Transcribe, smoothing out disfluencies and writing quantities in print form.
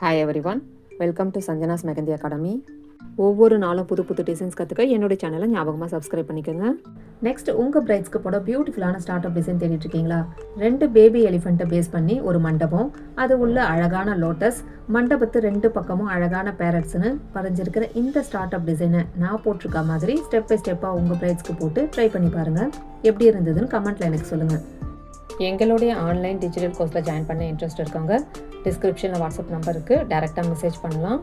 Hi everyone, welcome to Sanjana's mehndi academy. ஒவ்வொரு நாளும் புது புது டிசைன்ஸ் கற்றுக்க என்னுடைய சேனலை ஞாபகமாக சப்ஸ்கிரைப் பண்ணிக்கோங்க. நெக்ஸ்ட் உங்கள் பிரைட்ஸ்க்கு போட பியூட்டிஃபுல்லான ஸ்டார்ட் அப் டிசைன் தேடிட்டு இருக்கீங்களா? 2 பேபி எலிஃபெண்ட்டை பேஸ் பண்ணி ஒரு மண்டபம், அது உள்ள அழகான லோட்டஸ், மண்டபத்து 2 பக்கமும் அழகான பேரட்ஸ்னு வரைஞ்சிருக்கிற இந்த ஸ்டார்ட் அப் டிசைனை நான் போட்டிருக்க மாதிரி ஸ்டெப் பை ஸ்டெப்பாக உங்கள் பிரைட்ஸ்க்கு போட்டு ட்ரை பண்ணி பாருங்கள். எப்படி இருந்ததுன்னு கமெண்ட்டில் எனக்கு சொல்லுங்கள். எங்களுடைய ஆன்லைன் டிஜிட்டல் கோர்ஸில் ஜாயின் பண்ண இன்ட்ரெஸ்ட் இருக்காங்க. டிஸ்கிரிப்ஷனில் வாட்ஸ்அப் நம்பருக்கு டைரெக்டாக மெசேஜ் பண்ணலாம்.